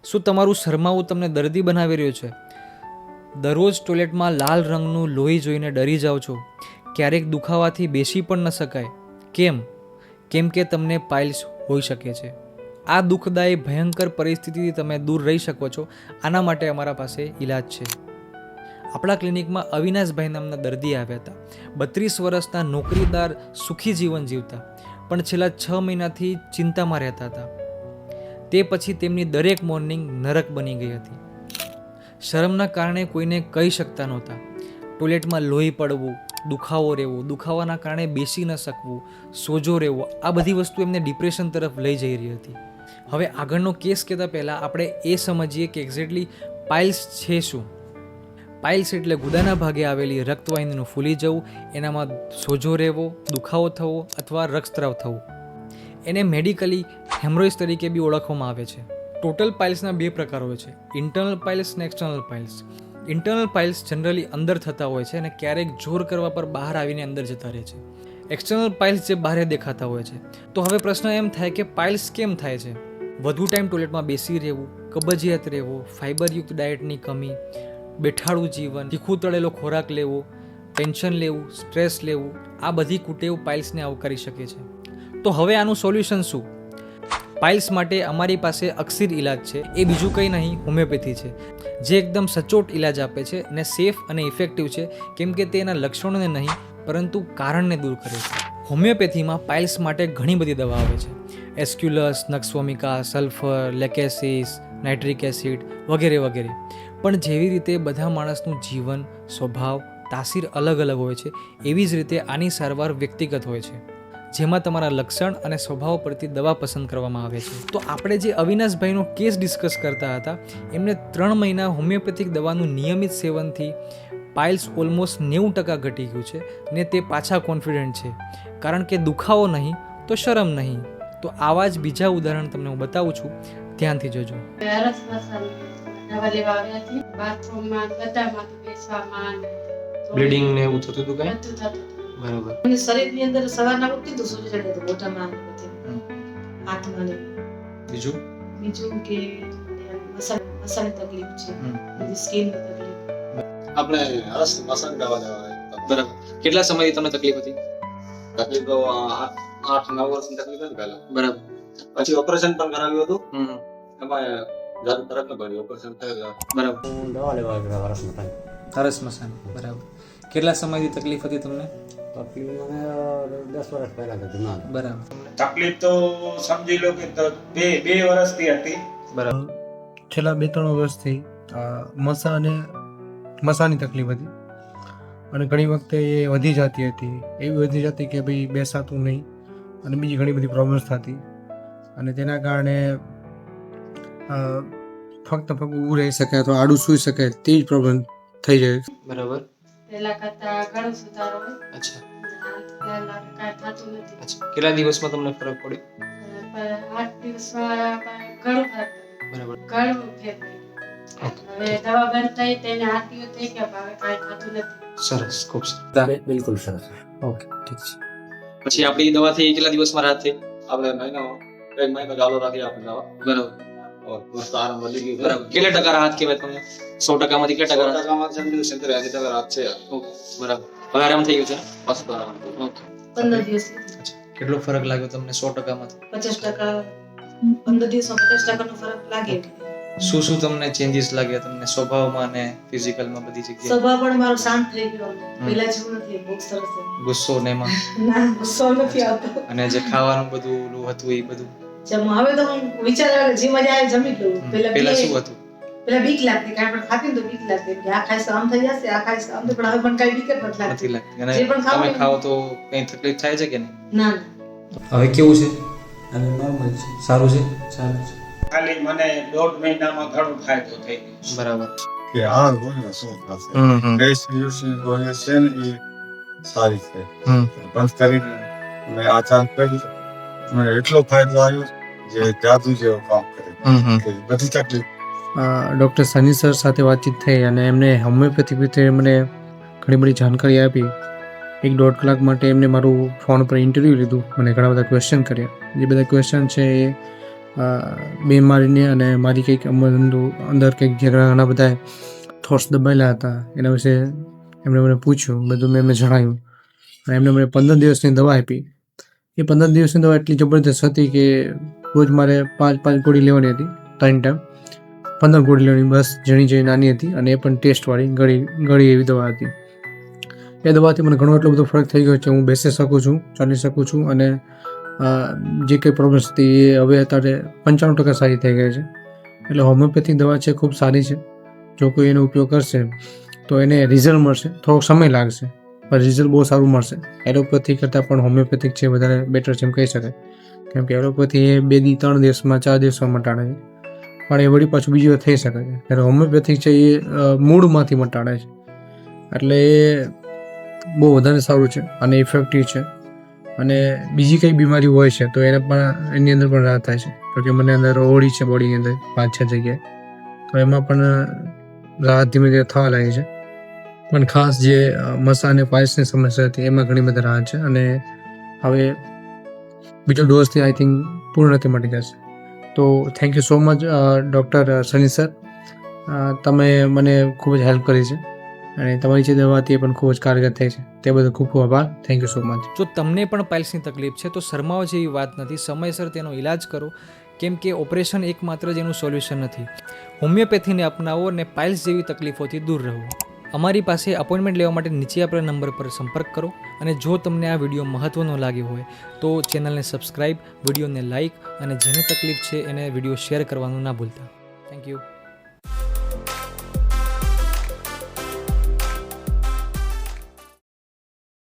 શું તમારું શરમાવું તમને દર્દી બનાવી રહ્યું છે? દરરોજ ટોયલેટમાં લાલ રંગનું લોહી જોઈને ડરી જાઓ છો? ક્યારેક દુખાવાથી બેસી પણ ન શકાય. કેમ? કેમ કે તમને પાઇલ્સ હોઈ શકે છે. આ દુઃખદાયી ભયંકર પરિસ્થિતિથી તમે દૂર રહી શકો છો. આના માટે અમારા પાસે ઈલાજ છે. આપણા ક્લિનિકમાં અવિનાશભાઈ નામના દર્દી આવ્યા હતા. 32 વર્ષના નોકરીદાર સુખી જીવન જીવતા, પણ છેલ્લા 6 મહિનાથી ચિંતામાં રહેતા હતા. તે પછી તેમની દરેક મોર્નિંગ નરક બની ગઈ હતી. શરમના કારણે કોઈને કહી શકતા નહોતા. ટોયલેટમાં લોહી પડવું, દુખાવો રહેવો, દુખાવાના કારણે બેસી ન શકવું, સોજો રહેવો, આ બધી વસ્તુ એમને ડિપ્રેશન તરફ લઈ જઈ રહી હતી. હવે આગળનો કેસ કહેતા પહેલાં આપણે એ સમજીએ કે એક્ઝેક્ટલી પાઇલ્સ છે શું. પાઇલ્સ એટલે ગુદાના ભાગે આવેલી રક્તવાહિનીનું ફૂલી જવું, એનામાં સોજો રહેવો, દુખાવો થવો અથવા રક્તસ્રાવ થવું. એને મેડિકલી હેમરોઇડ્સ તરીકે બી ઓળખવામાં આવે છે. ટોટલ પાઇલ્સના 2 પ્રકાર હોય છે, ઇન્ટરનલ પાઇલ્સ અને external piles. Internal piles generally અંદર થતા હોય છે અને ક્યારેક જોર કરવા પર બહાર આવીને અંદર જતા રહે છે. એક્સટર્નલ પાઇલ્સ જે બહાર દેખાતા હોય છે. તો હવે પ્રશ્ન એમ થાય કે પાઇલ્સ કેમ થાય છે? વધુ ટાઈમ ટોયલેટમાં બેસી રહેવું, કબજિયાત રહેવો, ફાઇબરયુક્ત ડાયટની કમી, બેઠાડું જીવન, તીખું તળેલો ખોરાક લેવો, ટેન્શન લેવું, સ્ટ્રેસ લેવું, આ બધી કુટેવ પાઇલ્સને આવકારી શકે છે. તો હવે આનું સોલ્યુશન શું? પાઇલ્સ માટે અમારી પાસે અક્ષીર ઇલાજ છે. એ બીજું કંઈ નહીં, હોમિયોપેથી છે, જે એકદમ સચોટ ઇલાજ આપે છે અને સેફ અને ઇફેક્ટિવ છે, કેમ કે તે એના લક્ષણોને નહીં પરંતુ કારણને દૂર કરે છે. હોમિયોપેથીમાં પાઇલ્સ માટે ઘણી બધી દવા આવે છે. એસ્ક્યુલસ, નક્સવોમિકા, સલ્ફર, લેકેસિસ, નાઇટ્રિક એસિડ વગેરે વગેરે. પણ જેવી રીતે બધા માણસનું જીવન, સ્વભાવ, તાસીર અલગ અલગ હોય છે, એવી જ રીતે આની સારવાર વ્યક્તિગત હોય છે, જેમાં તમારા લક્ષણ અને સ્વભાવ પરથી દવા પસંદ કરવામાં આવે છે. તો આપણે જે અવિનાશભાઈનો કેસ ડિસ્કસ કરતા હતા, એમને 3 મહિના હોમિયોપેથિક દવાનું નિયમિત સેવનથી પાઇલ્સ ઓલમોસ્ટ 90% ઘટી ગયું છે ને તે પાછા કોન્ફિડન્ટ છે. કારણ કે દુખાવો નહીં તો શરમ નહીં. તો આવા જ બીજા ઉદાહરણ તમને હું બતાવું છું, ધ્યાનથી જોજો. બ્લીડિંગ ને એવું થતું હતું કઈ? બરાબર. મને શરીરની અંદર સવારના ઉઠી તો સોજો ચડે તો મોઢામાં હાથમાં ને બીજું કે મસાની તકલીફ છે, બધી સ્કિનની તકલીફ. આપણે હરસ મસાજ દવા દેવા. બરાબર. કેટલા સમયથી તમને તકલીફ હતી? તકલીફ તો 8-9 વર્ષની તકલીફ હતી પહેલા. બરાબર. પછી ઓપરેશન પણ કરાવ્યું હતું. એમાં જાદુ ફરક ન પડ્યો. ઓપરેશન થયું. બરાબર. દવા લેવા ગયા હરસ મસાજ. હરસ મસાજ. બરાબર. કેટલા સમયથી તકલીફ હતી તમને? તકલીફ મને 10 વર્ષ પહેલા હતી. ના બરાબર. તકલીફ તો સમજી લો કે બે વર્ષથી હતી. બરાબર. છેલ્લા 2-3 વર્ષથી મસાની તકલીફ હતી અને ઘણી વખતે એ વધી જતી હતી. એવી વધી જતી કે ભાઈ બેસાતું નહીં અને બીજી ઘણી બધી પ્રોબ્લેમ્સ થતી અને તેના કારણે ફક્ત ઊભું રહી શકે અથવા આડું સૂઈ શકે તે જ પ્રોબ્લેમ થઈ જાય. બરાબર. પહેલા કરતા ઘણો સુધારો હોય. અચ્છા. પહેલા કાંઈ થતું નથી. અચ્છા. કેટલા દિવસમાં તમને ફરક પડ્યો? 8 દિવસમાં ઘણો ફરક પડ્યો. બરાબર. ઘણું ફેર પડ્યો. હવે દવા બંધ થઈ તેને 8 દિવસ થઈ ગયા, હવે કાંઈ થતું નથી. સરસ. ખૂબ સરસ. બિલકુલ સરસ. ઓકે, ઠીક છે. પછી આપણી દવાથી કેટલા દિવસમાં રાહત થઈ? આપણે એક મહિનો ચાલુ રાખી આપણે દવા. બરાબર. દોસ્ત આરામ વધી ગયું. બરાબર. કેટલા ટકા રાહત કહેવાય તમને? 100% માંથી કેટલા ટકા રાહત? 100%માં સમજો 70-80% રાહત છે. ઓકે, બરાબર. હવે આરામ થઈ ગયો છે? પાછું આરામ થયું. ઓકે. 15 દિવસ કેટલો ફરક લાગ્યો તમને 100% માંથી? 50%. 15 દિવસમાં 50% નો ફરક લાગે. શું શું તમને ચેન્જીસ લાગ્યા તમને સ્વભાવમાં અને ફિઝિકલમાં બધી જગ્યાએ? સ્વભાવ પણ મારો શાંત થઈ ગયો. પહેલા જેવું નથી. બહુ સરસ છે. ગુસ્સો ને એમાં ના, ગુસ્સો નથી આવતો. અને જે ખાવાનું બધું ઓલું હતું એ બધું હવે તો હું વિચાર આવે જે મજા આવે જમી લઉં. પહેલા શું હતું? પેલા બીક લાગતી, કાંઈ પણ ખાતી તો બીક લાગતી કે આ ખાઈશ તો આમ થઈ જશે, આ ખાઈશ તો આમ. પણ હવે પણ કાંઈ બીક જ નથી નથી લાગતી. લાગતી. અને જે પણ ખાવું તમે ખાઓ તો કઈ તકલીફ થાય છે કે નહીં? ના હવે કેવું છે? અને નોર્મલ છે. સારું છે? સારું છે. ખાલી મને 1.5 મહિનામાં ઘણો ફાયદો થઈ ગયો. બરાબર. કે આ ગોળીઓ શું થશે? બેસ્ટ યુસી ગોળીઓ છે ને એ સારી છે. બંધ કરીને મેં આ ચાલ કરી, મને એટલો ફાયદો આવ્યો જે જાદુ જેવો કામ કરે. કે બધી તકલીફ. ડૉક્ટર સની સર સાથે વાતચીત થઈ અને એમને હોમિયોપેથિક રીતે મને ઘણી બધી જાણકારી આપી. 1-1.5 કલાક માટે એમને મારું ફોન પર ઇન્ટરવ્યૂ લીધું. મને ઘણા બધા ક્વેશ્ચન કર્યા. જે બધા ક્વેશ્ચન છે એ બીમારીને અને મારી કંઈક અંદર કંઈક જે ઘણા બધા થોટ્સ દબાયેલા હતા એના વિશે એમણે મને પૂછ્યું, બધું મેં એમને જણાવ્યું અને એમણે મને 15 દિવસની દવા આપી. એ 15 દિવસની દવા એટલી જબરદસ્ત હતી કે રોજ મારે 5 ગોળી લેવાની હતી, 3 ટાઈમ 15 ગોળી લેવાની, બસ ઝીણી નાની હતી અને એ પણ ટેસ્ટવાળી ગળી એવી દવા હતી. એ દવાથી મને ઘણો એટલો બધો ફરક થઈ ગયો છે. હું બેસી શકું છું, ચાલી શકું છું અને જે કંઈ પ્રોબ્લેમ્સ હતી એ હવે અત્યારે 95% સારી થઈ ગઈ છે. એટલે હોમિયોપેથિક દવા છે, ખૂબ સારી છે. જો કોઈ એનો ઉપયોગ કરશે તો એને રિઝલ્ટ મળશે, થોડોક સમય લાગશે પણ રિઝલ્ટ બહુ સારું મળશે. એલોપેથી કરતાં પણ હોમિયોપેથિક છે વધારે બેટર છે એમ કહી શકાય, કેમ કે એલોપેથી એ 2 થી 3 દિવસમાં 4 દિવસમાં મટાડે છે, પણ એ વળી પાછું બીજી વાર થઈ શકે છે. ત્યારે હોમિયોપેથિક છે એ મૂળમાંથી મટાડે છે, એટલે એ બહુ વધારે સારું છે અને ઇફેક્ટિવ છે. અને બીજી કંઈ બીમારી હોય છે તો એને પણ એની અંદર પણ રાહત થાય છે. તો કે મને અંદર ઓળી છે બોડીની અંદર 5-6 જગ્યાએ, તો એમાં પણ રાહત ધીમે ધીમે થવા લાગી છે. પણ ખાસ જે મસા અને પાઇલ્સની સમસ્યા હતી એમાં ઘણી બધી રાહત છે અને હવે બીજો ડોઝથી આઈ થિંક પૂર્ણથી મટી જશે. તો thank you so much doctor Sunny sir, તમે મને ખૂબ જ હેલ્પ કરી છે અને તમારી જે દવા હતી એ પણ ખૂબ જ કારગર થઈ છે. તે બદલ ખૂબ ખૂબ આભાર. Thank you so much. જો તમને પણ પાઇલ્સની તકલીફ છે તો શરમાવા જેવી વાત નથી, સમયસર તેનો ઈલાજ કરો, કેમ કે ઓપરેશન એકમાત્ર જ એનું સોલ્યુશન નથી. હોમિયોપેથીને અપનાવો અને પાઇલ્સ જેવી તકલીફોથી દૂર રહો. અમારી પાસે અપોઇન્ટમેન્ટ લેવા માટે નીચે આપેલા નંબર પર સંપર્ક કરો. અને જો તમને આ વિડીયો મહત્ત્વનો લાગ્યો હોય તો ચેનલને સબસ્ક્રાઈબ, વિડીયોને લાઇક અને જેને તકલીફ છે એને વિડીયો શેર કરવાનું ના ભૂલતા. Thank you.